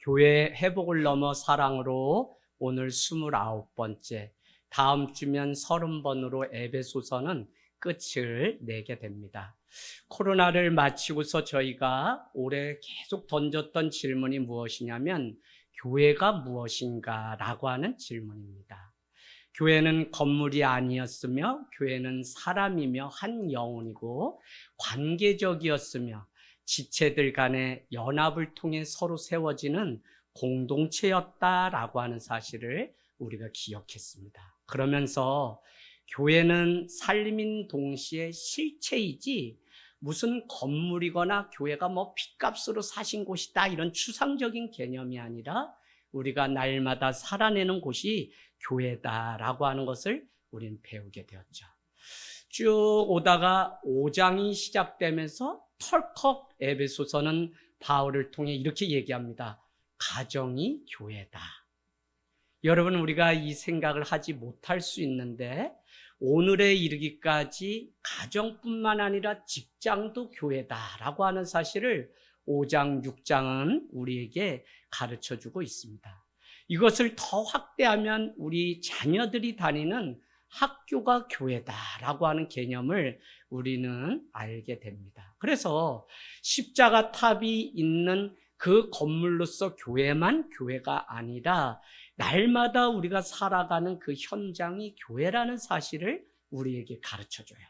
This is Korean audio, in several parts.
교회 회복을 넘어 사랑으로 오늘 29번째, 다음 주면 30번으로 에베소서는 끝을 내게 됩니다. 코로나를 마치고서 저희가 올해 계속 던졌던 질문이 무엇이냐면 교회가 무엇인가 라고 하는 질문입니다. 교회는 건물이 아니었으며 교회는 사람이며 한 영혼이고 관계적이었으며 지체들 간의 연합을 통해 서로 세워지는 공동체였다라고 하는 사실을 우리가 기억했습니다. 그러면서 교회는 삶인 동시에 실체이지 무슨 건물이거나 교회가 핏값으로 사신 곳이다 이런 추상적인 개념이 아니라 우리가 날마다 살아내는 곳이 교회다라고 하는 것을 우리는 배우게 되었죠. 쭉 오다가 5장이 시작되면서 털컥 에베소서는 바울을 통해 이렇게 얘기합니다. 가정이 교회다. 여러분, 우리가 이 생각을 하지 못할 수 있는데 오늘에 이르기까지 가정뿐만 아니라 직장도 교회다라고 하는 사실을 5장, 6장은 우리에게 가르쳐주고 있습니다. 이것을 더 확대하면 우리 자녀들이 다니는 학교가 교회다라고 하는 개념을 우리는 알게 됩니다. 그래서 십자가 탑이 있는 그 건물로서 교회만 교회가 아니라 날마다 우리가 살아가는 그 현장이 교회라는 사실을 우리에게 가르쳐줘요.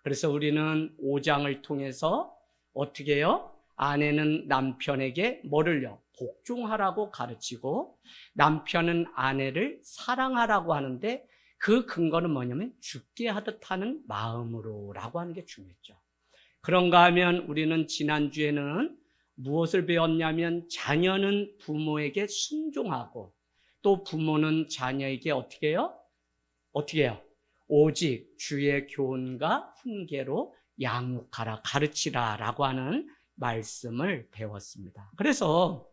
그래서 우리는 5장을 통해서 어떻게 해요? 아내는 남편에게 뭐를요? 복종하라고 가르치고 남편은 아내를 사랑하라고 하는데 그 근거는 뭐냐면 죽게 하듯 하는 마음으로 라고 하는 게 중요했죠. 그런가 하면 우리는 지난주에는 무엇을 배웠냐면 자녀는 부모에게 순종하고 또 부모는 자녀에게 어떻게 해요? 어떻게 해요? 오직 주의 교훈과 훈계로 양육하라, 가르치라 라고 하는 말씀을 배웠습니다. 그래서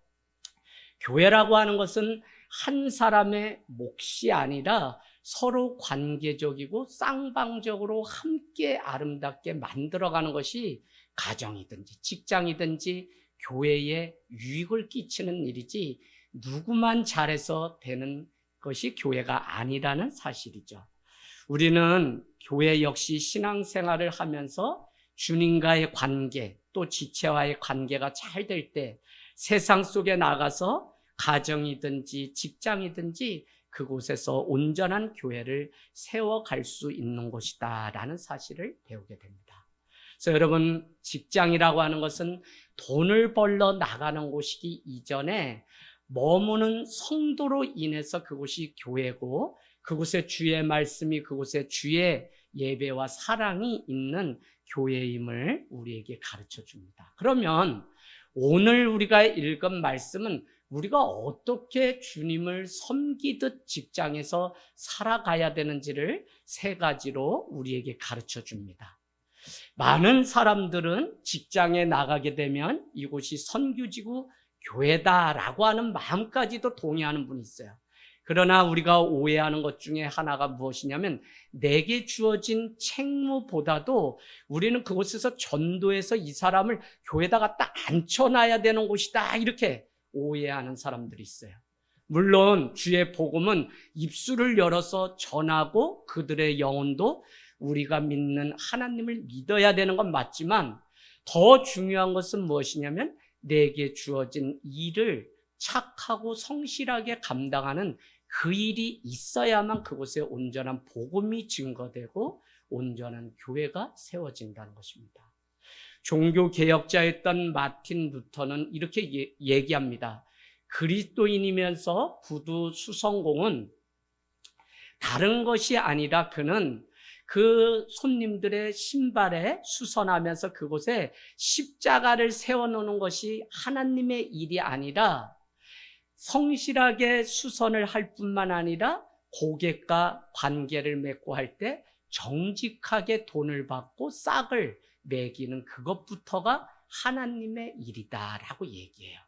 교회라고 하는 것은 한 사람의 몫이 아니라 서로 관계적이고 쌍방적으로 함께 아름답게 만들어가는 것이 가정이든지 직장이든지 교회에 유익을 끼치는 일이지 누구만 잘해서 되는 것이 교회가 아니라는 사실이죠. 우리는 교회 역시 신앙생활을 하면서 주님과의 관계 또 지체와의 관계가 잘 될 때 세상 속에 나가서 가정이든지 직장이든지 그곳에서 온전한 교회를 세워갈 수 있는 곳이다 라는 사실을 배우게 됩니다. 그래서 여러분, 직장이라고 하는 것은 돈을 벌러 나가는 곳이기 이전에 머무는 성도로 인해서 그곳이 교회고 그곳에 주의 말씀이 그곳에 주의 예배와 사랑이 있는 교회임을 우리에게 가르쳐 줍니다. 그러면 오늘 우리가 읽은 말씀은 우리가 어떻게 주님을 섬기듯 직장에서 살아가야 되는지를 3가지로 우리에게 가르쳐 줍니다. 많은 사람들은 직장에 나가게 되면 이곳이 선교지고 교회다라고 하는 마음까지도 동의하는 분이 있어요. 그러나 우리가 오해하는 것 중에 하나가 무엇이냐면 내게 주어진 책무보다도 우리는 그곳에서 전도해서 이 사람을 교회에다 갖다 앉혀놔야 되는 곳이다 이렇게 오해하는 사람들이 있어요. 물론 주의 복음은 입술을 열어서 전하고 그들의 영혼도 우리가 믿는 하나님을 믿어야 되는 건 맞지만 더 중요한 것은 무엇이냐면 내게 주어진 일을 착하고 성실하게 감당하는 그 일이 있어야만 그곳에 온전한 복음이 증거되고 온전한 교회가 세워진다는 것입니다. 종교개혁자였던 마틴 루터는 이렇게 얘기합니다. 그리스도인이면서 구두 수성공은 다른 것이 아니라 그는 그 손님들의 신발에 수선하면서 그곳에 십자가를 세워놓는 것이 하나님의 일이 아니라 성실하게 수선을 할 뿐만 아니라 고객과 관계를 맺고 할 때 정직하게 돈을 받고 싹을 매기는 그것부터가 하나님의 일이다라고 얘기해요.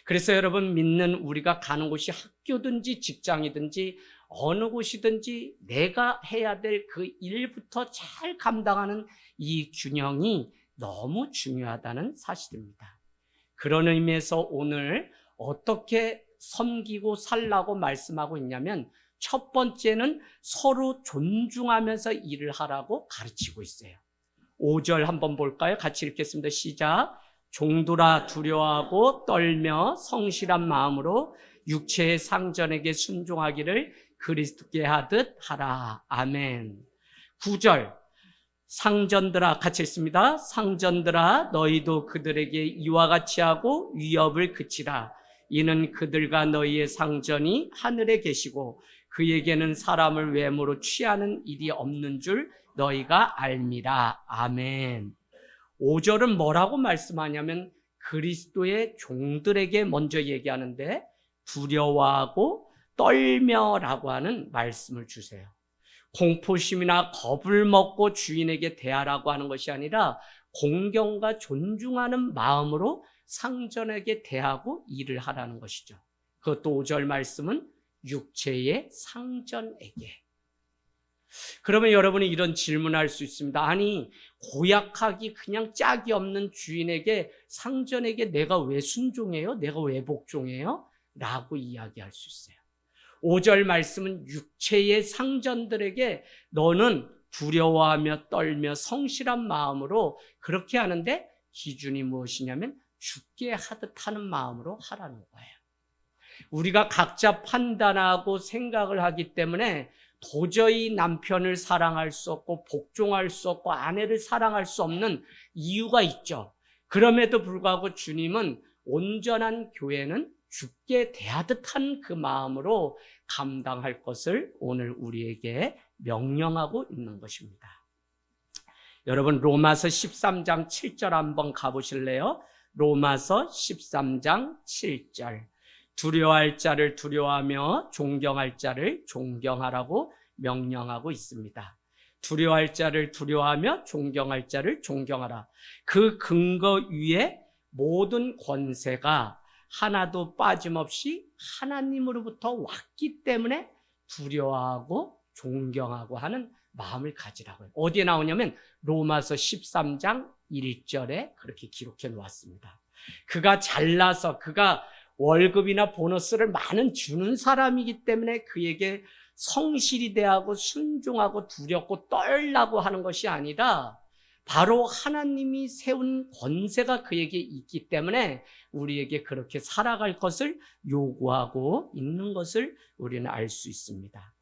그래서 여러분, 믿는 우리가 가는 곳이 학교든지 직장이든지 어느 곳이든지 내가 해야 될 그 일부터 잘 감당하는 이 균형이 너무 중요하다는 사실입니다. 그런 의미에서 오늘 어떻게 섬기고 살라고 말씀하고 있냐면 첫 번째는 서로 존중하면서 일을 하라고 가르치고 있어요. 5절 한번 볼까요? 같이 읽겠습니다. 시작. 종들아 두려워하고 떨며 성실한 마음으로 육체의 상전에게 순종하기를 그리스도께 하듯 하라. 아멘. 9절. 상전들아, 같이 읽습니다. 상전들아 너희도 그들에게 이와 같이 하고 위협을 그치라. 이는 그들과 너희의 상전이 하늘에 계시고 그에게는 사람을 외모로 취하는 일이 없는 줄 너희가 알미라. 아멘. 5절은 뭐라고 말씀하냐면 그리스도의 종들에게 먼저 얘기하는데 두려워하고 떨며라고 하는 말씀을 주세요. 공포심이나 겁을 먹고 주인에게 대하라고 하는 것이 아니라 공경과 존중하는 마음으로 상전에게 대하고 일을 하라는 것이죠. 그것도 5절 말씀은 육체의 상전에게. 그러면 여러분이 이런 질문할 수 있습니다. 아니, 고약하기 그냥 짝이 없는 주인에게, 상전에게 내가 왜 순종해요? 내가 왜 복종해요? 라고 이야기할 수 있어요. 5절 말씀은 육체의 상전들에게 너는 두려워하며 떨며 성실한 마음으로 그렇게 하는데 기준이 무엇이냐면 죽게 하듯 하는 마음으로 하라는 거예요. 우리가 각자 판단하고 생각을 하기 때문에 도저히 남편을 사랑할 수 없고 복종할 수 없고 아내를 사랑할 수 없는 이유가 있죠. 그럼에도 불구하고 주님은 온전한 교회는 죽게 대하듯 한 그 마음으로 감당할 것을 오늘 우리에게 명령하고 있는 것입니다. 여러분 로마서 13장 7절 한번 가보실래요? 로마서 13장 7절. 두려워할 자를 두려워하며 존경할 자를 존경하라고 명령하고 있습니다. 두려워할 자를 두려워하며 존경할 자를 존경하라. 그 근거 위에 모든 권세가 하나도 빠짐없이 하나님으로부터 왔기 때문에 두려워하고 존경하고 하는 마음을 가지라고요. 어디에 나오냐면 로마서 13장 1절에 그렇게 기록해 놓았습니다. 그가 잘나서 그가 월급이나 보너스를 많은 주는 사람이기 때문에 그에게 성실히 대하고 순종하고 두렵고 떨라고 하는 것이 아니라 바로 하나님이 세운 권세가 그에게 있기 때문에 우리에게 그렇게 살아갈 것을 요구하고 있는 것을 우리는 알 수 있습니다.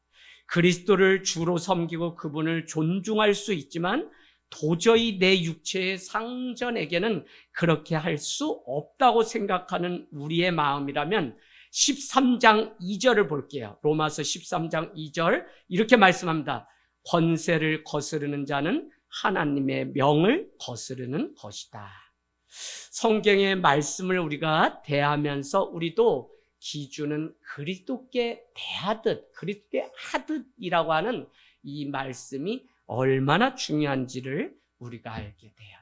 그리스도를 주로 섬기고 그분을 존중할 수 있지만 도저히 내 육체의 상전에게는 그렇게 할 수 없다고 생각하는 우리의 마음이라면 13장 2절을 볼게요. 로마서 13장 2절 이렇게 말씀합니다. 권세를 거스르는 자는 하나님의 명을 거스르는 것이다. 성경의 말씀을 우리가 대하면서 우리도 기준은 그리스도께 대하듯, 그리스도께 하듯이라고 하는 이 말씀이 얼마나 중요한지를 우리가 알게 돼요.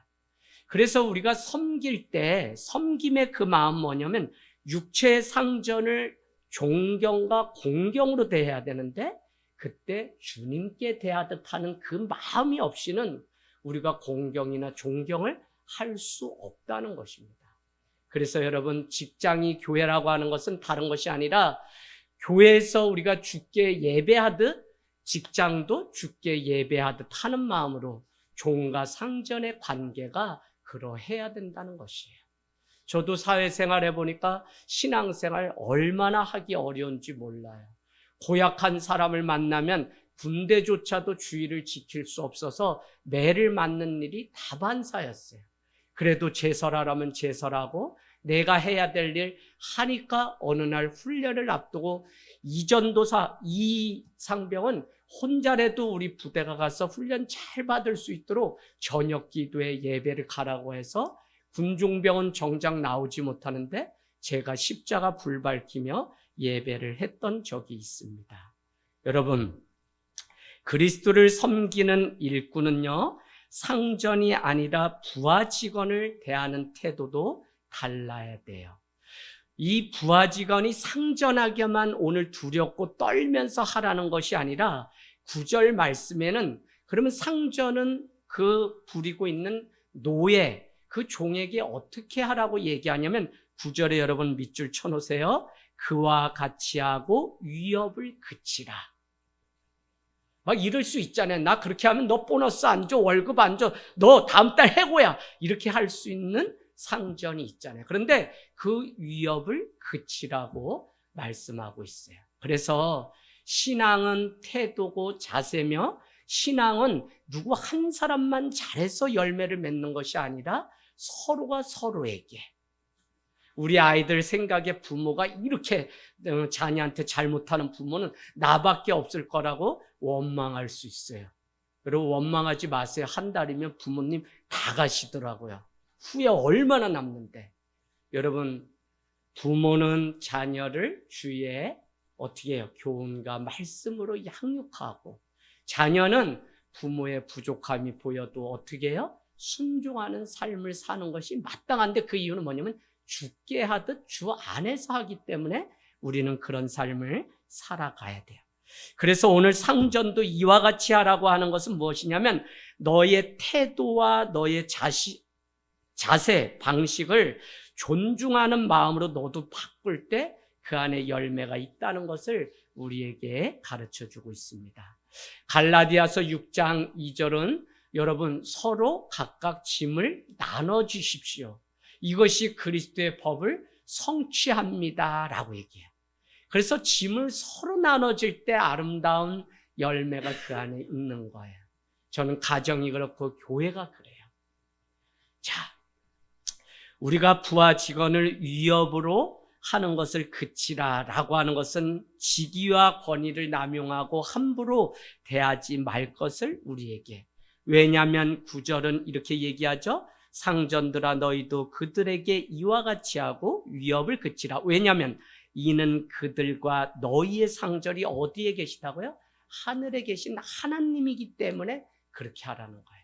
그래서 우리가 섬길 때 섬김의 그 마음 뭐냐면 육체의 상전을 존경과 공경으로 대해야 되는데 그때 주님께 대하듯 하는 그 마음이 없이는 우리가 공경이나 존경을 할 수 없다는 것입니다. 그래서 여러분 직장이 교회라고 하는 것은 다른 것이 아니라 교회에서 우리가 주께 예배하듯 직장도 주께 예배하듯 하는 마음으로 종과 상전의 관계가 그러해야 된다는 것이에요. 저도 사회생활 해보니까 신앙생활 얼마나 하기 어려운지 몰라요. 고약한 사람을 만나면 군대조차도 주의를 지킬 수 없어서 매를 맞는 일이 다반사였어요. 그래도 제설하라면 제설하고 내가 해야 될 일 하니까 어느 날 훈련을 앞두고 이전도사 이상병은 혼자라도 우리 부대가 가서 훈련 잘 받을 수 있도록 저녁 기도에 예배를 가라고 해서 군종병은 정작 나오지 못하는데 제가 십자가 불 밝히며 예배를 했던 적이 있습니다. 여러분, 그리스도를 섬기는 일꾼은요, 상전이 아니라 부하 직원을 대하는 태도도 달라야 돼요. 이 부하 직원이 상전하게만 오늘 두렵고 떨면서 하라는 것이 아니라 9절 말씀에는 그러면 상전은 그 부리고 있는 노예, 그 종에게 어떻게 하라고 얘기하냐면 9절에 여러분 밑줄 쳐놓으세요. 그와 같이 하고 위협을 그치라. 막 이럴 수 있잖아요. 나 그렇게 하면 너 보너스 안 줘, 월급 안 줘, 너 다음 달 해고야. 이렇게 할 수 있는 상전이 있잖아요. 그런데 그 위협을 그치라고 말씀하고 있어요. 그래서 신앙은 태도고 자세며, 신앙은 누구 한 사람만 잘해서 열매를 맺는 것이 아니라 서로가 서로에게, 우리 아이들 생각에 부모가 이렇게 자녀한테 잘못하는 부모는 나밖에 없을 거라고 원망할 수 있어요. 여러분 원망하지 마세요. 한 달이면 부모님 다 가시더라고요. 후회 얼마나 남는데. 여러분 부모는 자녀를 주위에 어떻게 해요? 교훈과 말씀으로 양육하고, 자녀는 부모의 부족함이 보여도 어떻게 해요? 순종하는 삶을 사는 것이 마땅한데, 그 이유는 뭐냐면 죽게 하듯 주 안에서 하기 때문에 우리는 그런 삶을 살아가야 돼요. 그래서 오늘 상전도 이와 같이 하라고 하는 것은 무엇이냐면, 너의 태도와 너의 자세, 방식을 존중하는 마음으로 너도 바꿀 때 그 안에 열매가 있다는 것을 우리에게 가르쳐주고 있습니다. 갈라디아서 6장 2절은 여러분 서로 각각 짐을 나눠주십시오. 이것이 그리스도의 법을 성취합니다 라고 얘기해요. 그래서 짐을 서로 나눠줄 때 아름다운 열매가 그 안에 있는 거예요. 저는 가정이 그렇고 교회가 그래요. 자, 우리가 부하 직원을 위협으로 하는 것을 그치라 라고 하는 것은 직위와 권위를 남용하고 함부로 대하지 말 것을 우리에게, 왜냐하면 9절은 이렇게 얘기하죠. 상전들아 너희도 그들에게 이와 같이 하고 위협을 그치라. 왜냐하면 이는 그들과 너희의 상절이 어디에 계시다고요? 하늘에 계신 하나님이기 때문에 그렇게 하라는 거예요.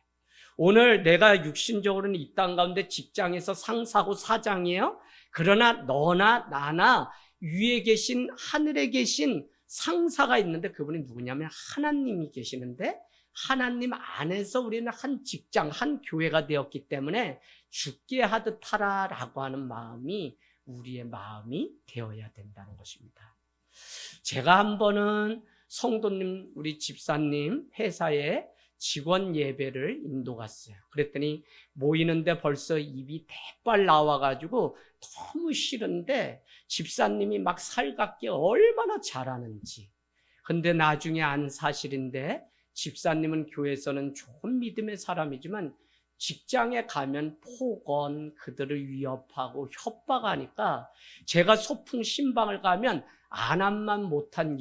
오늘 내가 육신적으로는 이 땅 가운데 직장에서 상사고 사장이에요. 그러나 너나 나나 위에 계신 하늘에 계신 상사가 있는데, 그분이 누구냐면 하나님이 계시는데, 하나님 안에서 우리는 한 직장, 한 교회가 되었기 때문에 죽게 하듯 하라라고 하는 마음이 우리의 마음이 되어야 된다는 것입니다. 제가 한 번은 성도님, 우리 집사님 회사에 직원 예배를 인도 갔어요. 그랬더니 모이는데 벌써 입이 대빨 나와가지고 너무 싫은데 집사님이 막 살갑게 얼마나 잘하는지. 근데 나중에 안 사실인데, 집사님은 교회에서는 좋은 믿음의 사람이지만 직장에 가면 폭언, 그들을 위협하고 협박하니까 제가 소풍 신방을 가면 안 한만 못한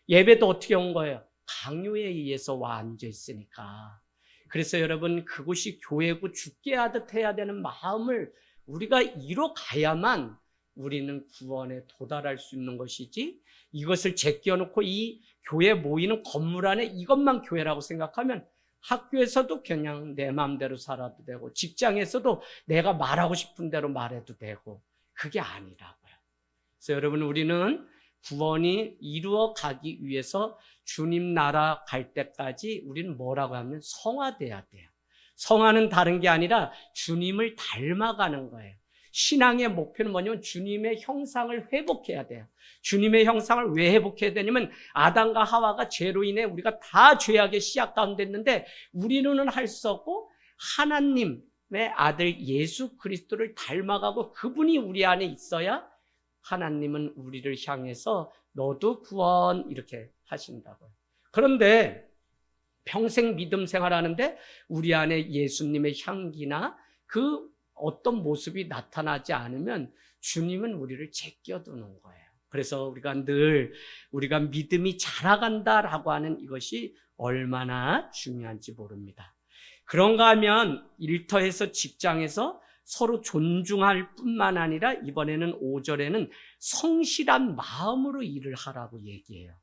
예배도 어떻게 온 거예요? 강요에 의해서 와 앉아 있으니까. 그래서 여러분 그곳이 교회고 죽게 하듯 해야 되는 마음을 우리가 이뤄가야만 우리는 구원에 도달할 수 있는 것이지, 이것을 제껴놓고 이 교회 모이는 건물 안에 이것만 교회라고 생각하면 학교에서도 그냥 내 마음대로 살아도 되고, 직장에서도 내가 말하고 싶은 대로 말해도 되고, 그게 아니라고요. 그래서 여러분 우리는 구원이 이루어 가기 위해서 주님 나라 갈 때까지 우리는 뭐라고 하면 성화돼야 돼요. 성화는 다른 게 아니라 주님을 닮아가는 거예요. 신앙의 목표는 뭐냐면 주님의 형상을 회복해야 돼요. 주님의 형상을 왜 회복해야 되냐면, 아담과 하와가 죄로 인해 우리가 다 죄악의 씨앗 가운데 있는데 우리는 할 수 없고 하나님의 아들 예수 그리스도를 닮아가고 그분이 우리 안에 있어야 하나님은 우리를 향해서 너도 구원 이렇게 하신다고요. 그런데 평생 믿음 생활하는데 우리 안에 예수님의 향기나 그 어떤 모습이 나타나지 않으면 주님은 우리를 제껴두는 거예요. 그래서 우리가 믿음이 자라간다라고 하는 이것이 얼마나 중요한지 모릅니다. 그런가 하면 일터에서, 직장에서 서로 존중할 뿐만 아니라 이번에는 5절에는 성실한 마음으로 일을 하라고 얘기해요.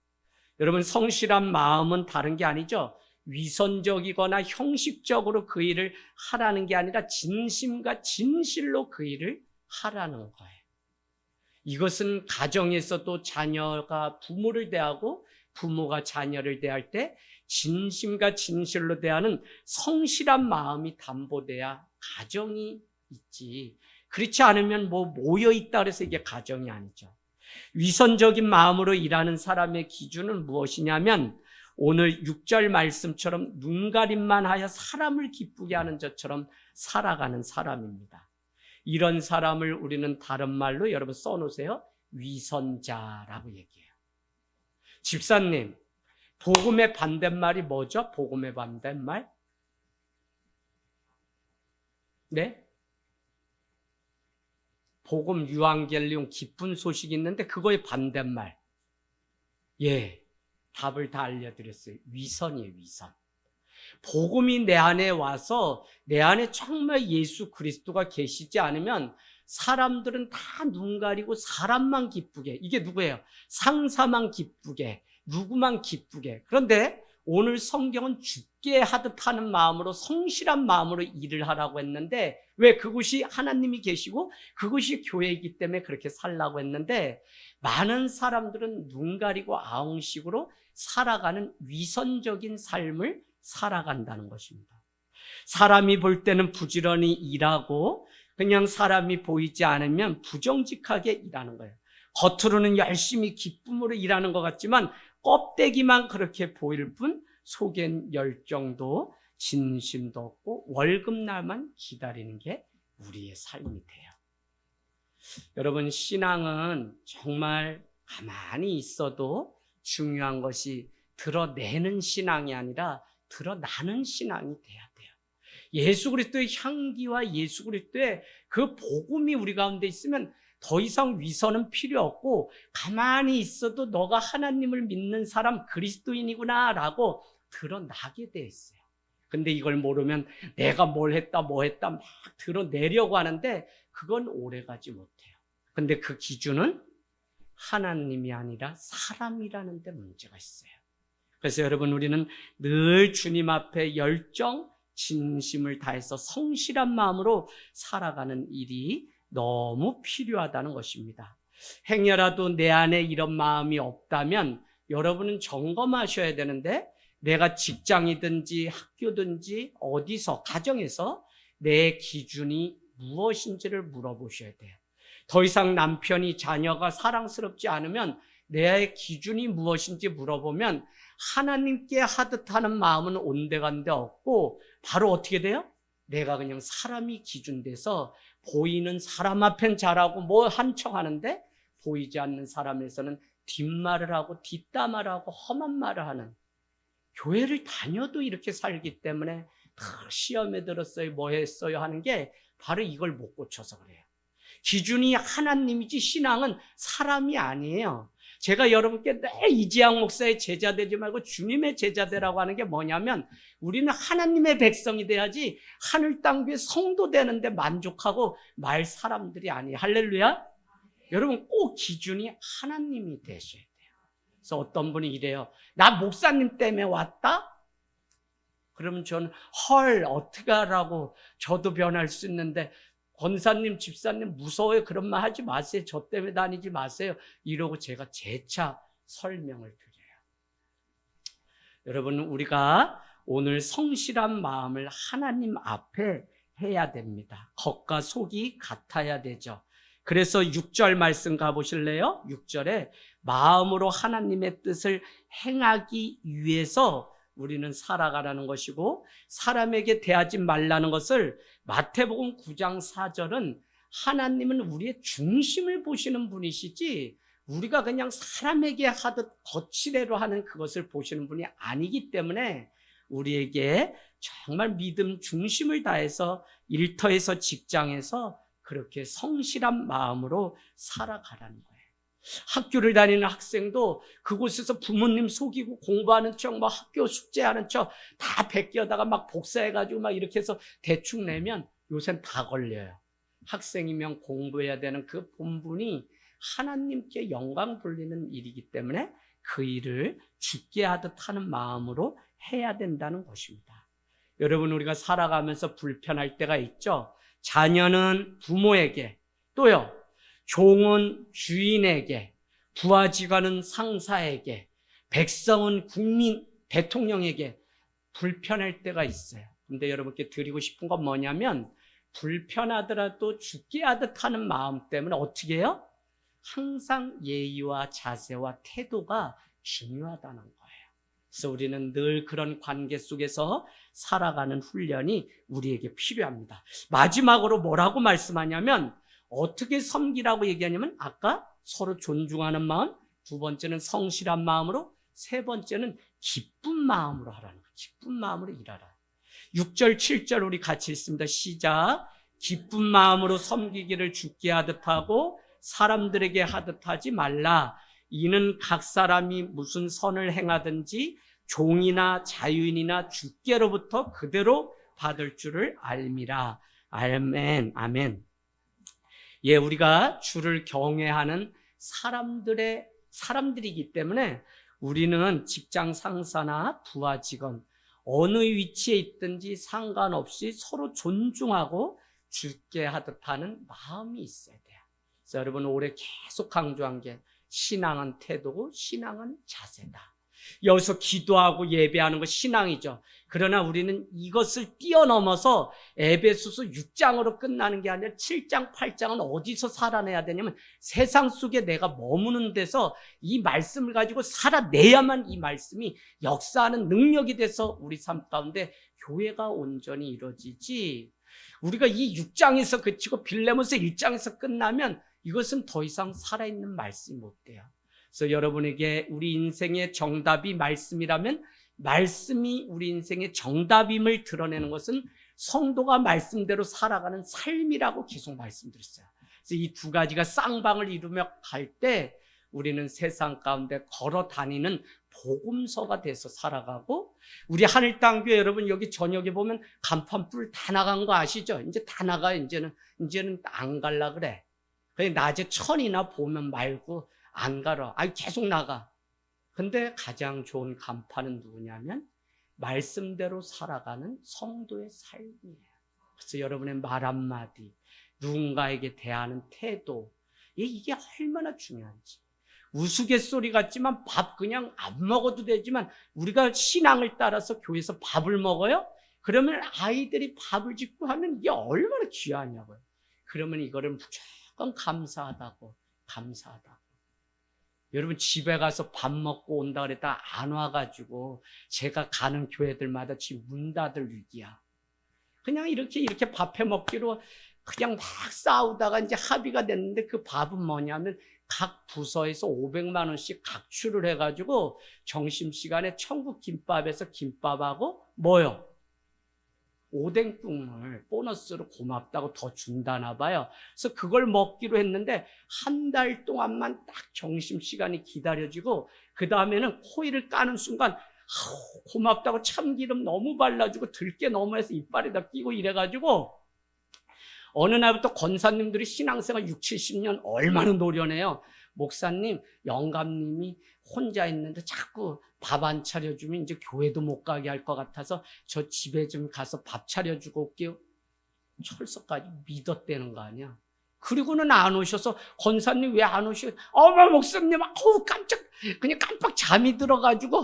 여러분 성실한 마음은 다른 게 아니죠. 위선적이거나 형식적으로 그 일을 하라는 게 아니라 진심과 진실로 그 일을 하라는 거예요. 이것은 가정에서도 자녀가 부모를 대하고 부모가 자녀를 대할 때 진심과 진실로 대하는 성실한 마음이 담보돼야 가정이 있지. 그렇지 않으면 뭐 모여있다 그래서 이게 가정이 아니죠. 위선적인 마음으로 일하는 사람의 기준은 무엇이냐면 오늘 6절 말씀처럼 눈가림만 하여 사람을 기쁘게 하는 것처럼 살아가는 사람입니다. 이런 사람을 우리는 다른 말로 여러분 써놓으세요. 위선자라고 얘기해요. 집사님, 복음의 반대말이 뭐죠? 복음의 반대말? 네? 복음 유앙겔리온 기쁜 소식이 있는데 그거의 반대말. 예, 답을 다 알려드렸어요. 위선이에요, 위선. 복음이 내 안에 와서 내 안에 정말 예수 그리스도가 계시지 않으면 사람들은 다 눈 가리고 사람만 기쁘게, 이게 누구예요? 상사만 기쁘게, 누구만 기쁘게. 그런데 오늘 성경은 죽게 하듯 하는 마음으로, 성실한 마음으로 일을 하라고 했는데, 왜? 그곳이 하나님이 계시고 그것이 교회이기 때문에 그렇게 살라고 했는데, 많은 사람들은 눈 가리고 아웅식으로 살아가는 위선적인 삶을 살아간다는 것입니다. 사람이 볼 때는 부지런히 일하고 그냥 사람이 보이지 않으면 부정직하게 일하는 거예요. 겉으로는 열심히 기쁨으로 일하는 것 같지만 껍데기만 그렇게 보일 뿐 속엔 열정도 진심도 없고 월급날만 기다리는 게 우리의 삶이 돼요. 여러분, 신앙은 정말 가만히 있어도 중요한 것이 드러내는 신앙이 아니라 드러나는 신앙이 돼야 돼요. 예수 그리스도의 향기와 예수 그리스도의 그 복음이 우리 가운데 있으면 더 이상 위선은 필요 없고 가만히 있어도 너가 하나님을 믿는 사람 그리스도인이구나 라고 드러나게 돼 있어요. 근데 이걸 모르면 내가 뭘 했다 뭐 했다 막 드러내려고 하는데 그건 오래가지 못해요. 근데 그 기준은 하나님이 아니라 사람이라는 데 문제가 있어요. 그래서 여러분, 우리는 늘 주님 앞에 열정, 진심을 다해서 성실한 마음으로 살아가는 일이 너무 필요하다는 것입니다. 행여라도 내 안에 이런 마음이 없다면 여러분은 점검하셔야 되는데, 내가 직장이든지 학교든지 어디서, 가정에서 내 기준이 무엇인지를 물어보셔야 돼요. 더 이상 남편이, 자녀가 사랑스럽지 않으면 내 기준이 무엇인지 물어보면 하나님께 하듯 하는 마음은 온데간데 없고 바로 어떻게 돼요? 내가 그냥 사람이 기준돼서 보이는 사람 앞엔 잘하고 뭐 한 척 하는데 보이지 않는 사람에서는 뒷말을 하고 뒷담화를 하고 험한 말을 하는, 교회를 다녀도 이렇게 살기 때문에 시험에 들었어요 뭐 했어요 하는 게 바로 이걸 못 고쳐서 그래요. 기준이 하나님이지 신앙은 사람이 아니에요. 제가 여러분께 늘 이지양 목사의 제자 되지 말고 주님의 제자 되라고 하는 게 뭐냐면, 우리는 하나님의 백성이 돼야지 하늘 땅 위에 성도 되는데 만족하고 말 사람들이 아니에요. 할렐루야. 여러분, 꼭 기준이 하나님이 되셔야 돼요. 그래서 어떤 분이 이래요. 나 목사님 때문에 왔다? 그러면 저는 헐 어떻게 하라고, 저도 변할 수 있는데 권사님, 집사님 무서워요. 그런 말 하지 마세요. 저 때문에 다니지 마세요. 이러고 제가 재차 설명을 드려요. 여러분, 우리가 오늘 성실한 마음을 하나님 앞에 해야 됩니다. 겉과 속이 같아야 되죠. 그래서 6절 말씀 가보실래요? 6절에 마음으로 하나님의 뜻을 행하기 위해서 우리는 살아가라는 것이고, 사람에게 대하지 말라는 것을 마태복음 9장 4절은 하나님은 우리의 중심을 보시는 분이시지 우리가 그냥 사람에게 하듯 거칠애로 하는 그것을 보시는 분이 아니기 때문에 우리에게 정말 믿음 중심을 다해서 일터에서 직장에서 그렇게 성실한 마음으로 살아가라는 거예요. 학교를 다니는 학생도 그곳에서 부모님 속이고 공부하는 척, 뭐 학교 숙제하는 척 다 베껴다가 막 복사해가지고 막 이렇게 해서 대충 내면 요새는 다 걸려요. 학생이면 공부해야 되는 그 본분이 하나님께 영광 돌리는 일이기 때문에 그 일을 죽게 하듯 하는 마음으로 해야 된다는 것입니다. 여러분, 우리가 살아가면서 불편할 때가 있죠. 자녀는 부모에게, 또요 종은 주인에게, 부하직원은 상사에게, 백성은 국민, 대통령에게 불편할 때가 있어요. 근데 여러분께 드리고 싶은 건 뭐냐면, 불편하더라도 죽게 하듯 하는 마음 때문에 어떻게 해요? 항상 예의와 자세와 태도가 중요하다는 거예요. 그래서 우리는 늘 그런 관계 속에서 살아가는 훈련이 우리에게 필요합니다. 마지막으로 뭐라고 말씀하냐면 어떻게 섬기라고 얘기하냐면 아까 서로 존중하는 마음, 두 번째는 성실한 마음으로, 세 번째는 기쁜 마음으로 하라는 거예요. 기쁜 마음으로 일하라. 6절, 7절 우리 같이 읽습니다. 시작. 기쁜 마음으로 섬기기를 주께 하듯 하고 사람들에게 하듯 하지 말라. 이는 각 사람이 무슨 선을 행하든지 종이나 자유인이나 주께로부터 그대로 받을 줄을 알미라. 아멘, 아멘. 예, 우리가 주를 경외하는 사람들이기 때문에 우리는 직장 상사나 부하 직원, 어느 위치에 있든지 상관없이 서로 존중하고 주께 하듯 하는 마음이 있어야 돼요. 그래서 여러분 올해 계속 강조한 게 신앙은 태도고 신앙은 자세다. 여기서 기도하고 예배하는 거 신앙이죠. 그러나 우리는 이것을 뛰어넘어서 에베소서 6장으로 끝나는 게 아니라 7장, 8장은 어디서 살아내야 되냐면 세상 속에 내가 머무는 데서 이 말씀을 가지고 살아내야만 이 말씀이 역사하는 능력이 돼서 우리 삶 가운데 교회가 온전히 이루어지지. 우리가 이 6장에서 그치고 빌레몬서 1장에서 끝나면 이것은 더 이상 살아있는 말씀이 못 돼요. 그래서 여러분에게 우리 인생의 정답이 말씀이라면 말씀이 우리 인생의 정답임을 드러내는 것은 성도가 말씀대로 살아가는 삶이라고 계속 말씀드렸어요. 그래서 이 두 가지가 쌍방을 이루며 갈 때 우리는 세상 가운데 걸어 다니는 복음서가 돼서 살아가고, 우리 하늘땅교회 여러분 여기 저녁에 보면 간판불 다 나간 거 아시죠? 이제 다 나가요. 이제는 안 갈라 그래. 그냥 낮에 천이나 보면 말고 안 가라. 계속 나가. 근데 가장 좋은 간판은 누구냐면 말씀대로 살아가는 성도의 삶이에요. 그래서 여러분의 말 한마디, 누군가에게 대하는 태도, 이게 얼마나 중요한지. 우스갯소리 같지만 밥 그냥 안 먹어도 되지만 우리가 신앙을 따라서 교회에서 밥을 먹어요? 그러면 아이들이 밥을 짓고 하면 이게 얼마나 귀하냐고요. 그러면 이거를 무조건 감사하다고. 여러분 집에 가서 밥 먹고 온다 그랬다 안 와가지고 제가 가는 교회들마다 지금 문 닫을 위기야. 그냥 이렇게 밥해 먹기로 그냥 막 싸우다가 이제 합의가 됐는데 그 밥은 뭐냐면 각 부서에서 500만 원씩 각출을 해가지고 점심시간에 천국 김밥에서 김밥하고 뭐요? 오뎅국물 보너스로 고맙다고 더 준다나 봐요. 그래서 그걸 먹기로 했는데 한 달 동안만 딱 점심시간이 기다려지고 그 다음에는 코일을 까는 순간 고맙다고 참기름 너무 발라주고 들깨 너무 해서 이빨에다 끼고 이래가지고 어느 날부터 권사님들이 신앙생활 6, 70년 얼마나 노련해요. 목사님, 영감님이 혼자 있는데 자꾸 밥 안 차려주면 이제 교회도 못 가게 할 것 같아서 저 집에 좀 가서 밥 차려주고 올게요. 철석까지 믿었다는 거 아니야. 그리고는 안 오셔서 권사님 왜 안 오셔? 어머 목사님, 그냥 깜빡 잠이 들어가지고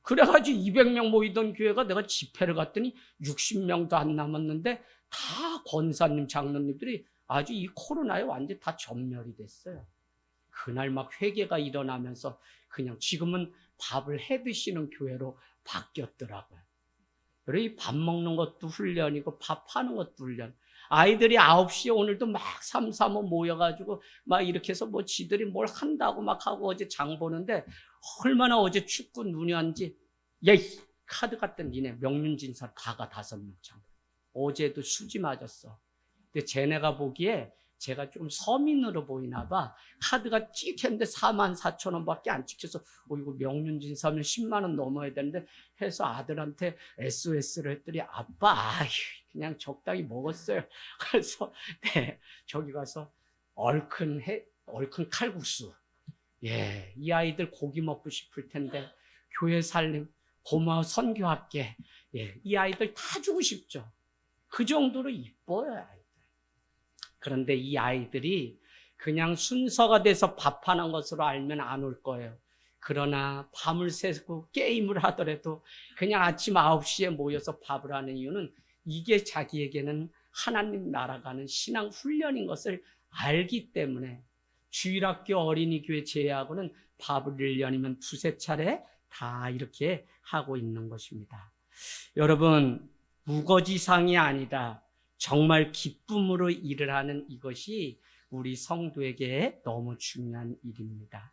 그래가지고 200명 모이던 교회가 내가 집회를 갔더니 60명도 안 남았는데 다 권사님, 장로님들이 아주 이 코로나에 완전히 다 전멸이 됐어요. 그날 막 회개가 일어나면서 그냥 지금은 밥을 해 드시는 교회로 바뀌었더라고요. 그리고 이 밥 먹는 것도 훈련이고 밥 하는 것도 훈련. 아이들이 9시에 오늘도 막 3, 3, 5 모여가지고 막 이렇게 해서 뭐 지들이 뭘 한다고 막 하고 어제 장 보는데 얼마나 어제 춥고 눈이 왔는지. 카드 갔던 니네 명륜진사 다가 5명 장. 어제도 수지 맞았어. 근데 쟤네가 보기에 제가 좀 서민으로 보이나 봐. 카드가 찍혔는데 44,000원밖에 안 찍혀서 이거 명륜진사면 10만 원 넘어야 되는데 해서 아들한테 SOS를 했더니 아빠 그냥 적당히 먹었어요. 그래서 저기 가서 얼큰 칼국수. 이 아이들 고기 먹고 싶을 텐데 교회 살림 고마워 선교할게. 이 아이들 다 주고 싶죠. 그 정도로 이뻐요, 아이들. 그런데 이 아이들이 그냥 순서가 돼서 밥하는 것으로 알면 안 올 거예요. 그러나 밤을 새고 게임을 하더라도 그냥 아침 9시에 모여서 밥을 하는 이유는 이게 자기에게는 하나님 나라가는 신앙 훈련인 것을 알기 때문에 주일학교 어린이교회 제외하고는 바블 1년이면 두세 차례 다 이렇게 하고 있는 것입니다. 여러분, 무거지상이 아니라 정말 기쁨으로 일을 하는 이것이 우리 성도에게 너무 중요한 일입니다.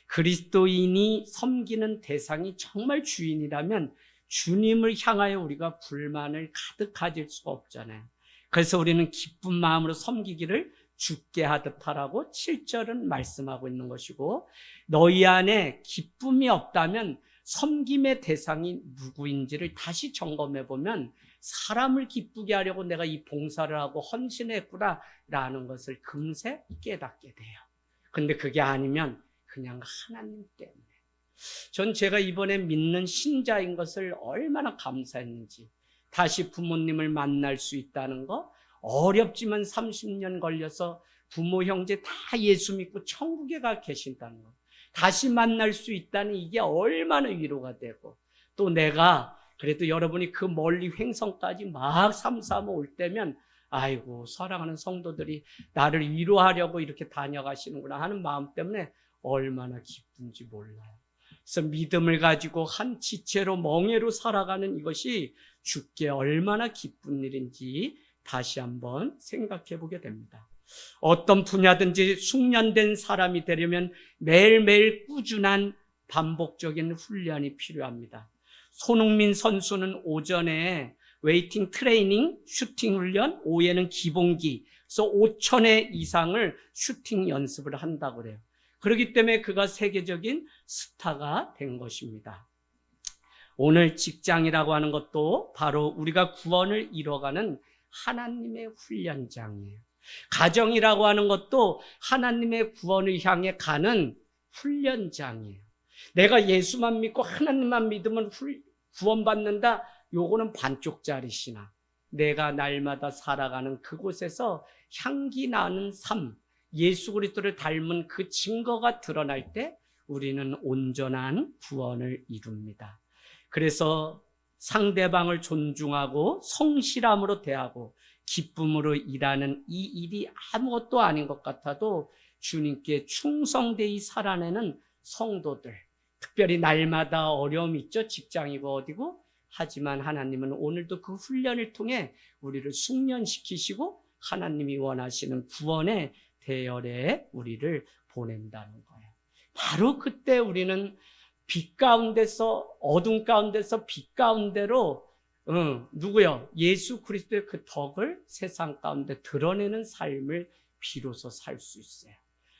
그리스도인이 섬기는 대상이 정말 주인이라면 주님을 향하여 우리가 불만을 가득 가질 수가 없잖아요. 그래서 우리는 기쁜 마음으로 섬기기를 주께 하듯 하라고 7절은 말씀하고 있는 것이고, 너희 안에 기쁨이 없다면 섬김의 대상이 누구인지를 다시 점검해 보면 사람을 기쁘게 하려고 내가 이 봉사를 하고 헌신했구나 라는 것을 금세 깨닫게 돼요. 근데 그게 아니면 그냥 하나님 때문에. 전 제가 이번에 믿는 신자인 것을 얼마나 감사했는지, 다시 부모님을 만날 수 있다는 거, 어렵지만 30년 걸려서 부모 형제 다 예수 믿고 천국에 가 계신다는 거, 다시 만날 수 있다니 이게 얼마나 위로가 되고, 또 내가 그래도 여러분이 그 멀리 횡성까지 막 삼삼오 올 때면 아이고 사랑하는 성도들이 나를 위로하려고 이렇게 다녀가시는구나 하는 마음 때문에 얼마나 기쁜지 몰라요. 그래서 믿음을 가지고 한 지체로 멍에로 살아가는 이것이 주께 얼마나 기쁜 일인지 다시 한번 생각해 보게 됩니다. 어떤 분야든지 숙련된 사람이 되려면 매일매일 꾸준한 반복적인 훈련이 필요합니다. 손흥민 선수는 오전에 웨이팅 트레이닝, 슈팅 훈련, 오후에는 기본기, 그래서 5,000회 이상을 슈팅 연습을 한다고 그래요. 그렇기 때문에 그가 세계적인 스타가 된 것입니다. 오늘 직장이라고 하는 것도 바로 우리가 구원을 이뤄가는 하나님의 훈련장이에요. 가정이라고 하는 것도 하나님의 구원을 향해 가는 훈련장이에요. 내가 예수만 믿고 하나님만 믿으면 구원받는다, 요거는 반쪽짜리시나 내가 날마다 살아가는 그곳에서 향기 나는 삶, 예수 그리스도를 닮은 그 증거가 드러날 때 우리는 온전한 구원을 이룹니다. 그래서 상대방을 존중하고 성실함으로 대하고 기쁨으로 일하는 이 일이 아무것도 아닌 것 같아도 주님께 충성되이 살아내는 성도들, 특별히 날마다 어려움이 있죠. 직장이고 어디고. 하지만 하나님은 오늘도 그 훈련을 통해 우리를 숙련시키시고 하나님이 원하시는 구원의 대열에 우리를 보낸다는 거예요. 바로 그때 우리는 빛 가운데서, 어둠 가운데서 빛 가운데로 누구요? 예수 그리스도의 그 덕을 세상 가운데 드러내는 삶을 비로소 살 수 있어요.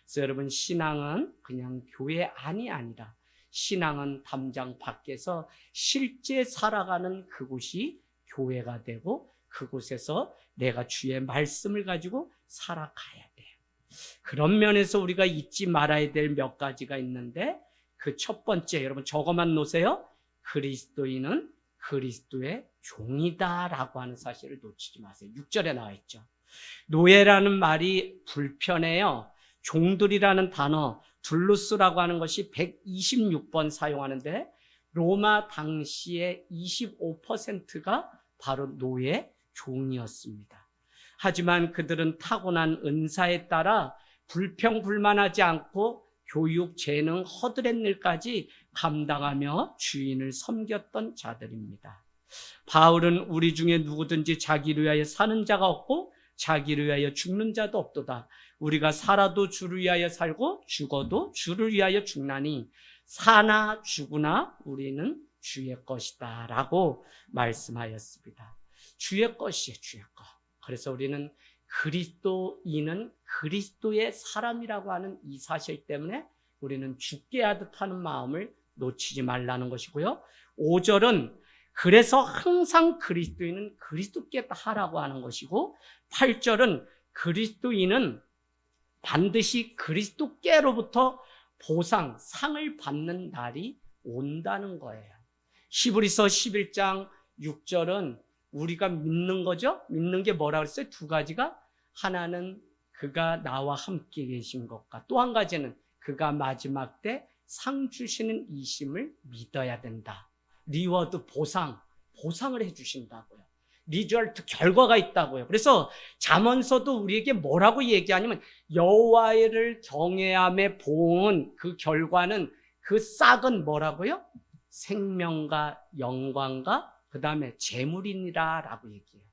그래서 여러분, 신앙은 그냥 교회 안이 아니라 신앙은 담장 밖에서 실제 살아가는 그곳이 교회가 되고 그곳에서 내가 주의 말씀을 가지고 살아가야 돼요. 그런 면에서 우리가 잊지 말아야 될 몇 가지가 있는데, 그 첫 번째, 여러분 저거만 놓으세요. 그리스도인은 그리스도의 종이다라고 하는 사실을 놓치지 마세요. 6절에 나와 있죠. 노예라는 말이 불편해요. 종들이라는 단어, 둘루스라고 하는 것이 126번 사용하는데 로마 당시의 25%가 바로 노예, 종이었습니다. 하지만 그들은 타고난 은사에 따라 불평불만하지 않고 교육, 재능, 허드렛 일까지 감당하며 주인을 섬겼던 자들입니다. 바울은 우리 중에 누구든지 자기를 위하여 사는 자가 없고 자기를 위하여 죽는 자도 없도다. 우리가 살아도 주를 위하여 살고 죽어도 주를 위하여 죽나니 사나 죽으나 우리는 주의 것이다 라고 말씀하였습니다. 주의 것이에요, 주의 것. 그래서 우리는 그리스도인은 그리스도의 사람이라고 하는 이 사실 때문에 우리는 죽게 하듯 하는 마음을 놓치지 말라는 것이고요. 5절은 그래서 항상 그리스도인은 그리스도께 하라고 하는 것이고, 8절은 그리스도인은 반드시 그리스도께로부터 보상, 상을 받는 날이 온다는 거예요. 히브리서 11장 6절은 우리가 믿는 거죠. 믿는 게 뭐라고 했어요? 두 가지가, 하나는 그가 나와 함께 계신 것과 또 한 가지는 그가 마지막 때 상 주시는 이심을 믿어야 된다. 리워드, 보상을 해주신다고요. 리절트, 결과가 있다고요. 그래서 잠언서도 우리에게 뭐라고 얘기하냐면 여호와를 경외함에 본 그 결과는 그 싹은 뭐라고요? 생명과 영광과 그 다음에 재물이니라 라고 얘기해요.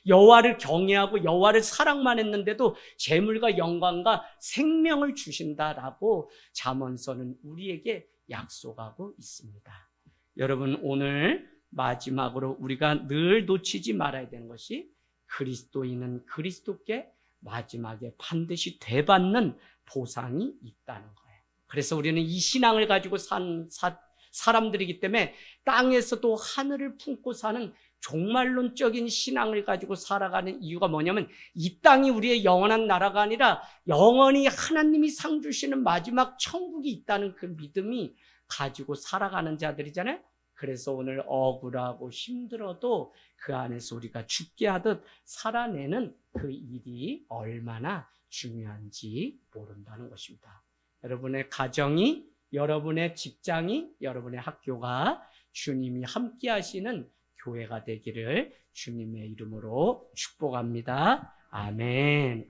여호와를 경외하고 여호와를 사랑만 했는데도 재물과 영광과 생명을 주신다라고 잠언서는 우리에게 약속하고 있습니다. 여러분, 오늘 마지막으로 우리가 늘 놓치지 말아야 되는 것이 그리스도인은 그리스도께 마지막에 반드시 되받는 보상이 있다는 거예요. 그래서 우리는 이 신앙을 가지고 산 사람들이기 때문에 땅에서도 하늘을 품고 사는 종말론적인 신앙을 가지고 살아가는 이유가 뭐냐면 이 땅이 우리의 영원한 나라가 아니라 영원히 하나님이 상 주시는 마지막 천국이 있다는 그 믿음이 가지고 살아가는 자들이잖아요. 그래서 오늘 억울하고 힘들어도 그 안에서 우리가 죽게 하듯 살아내는 그 일이 얼마나 중요한지 모른다는 것입니다. 여러분의 가정이, 여러분의 직장이, 여러분의 학교가 주님이 함께 하시는 교회가 되기를 주님의 이름으로 축복합니다. 아멘.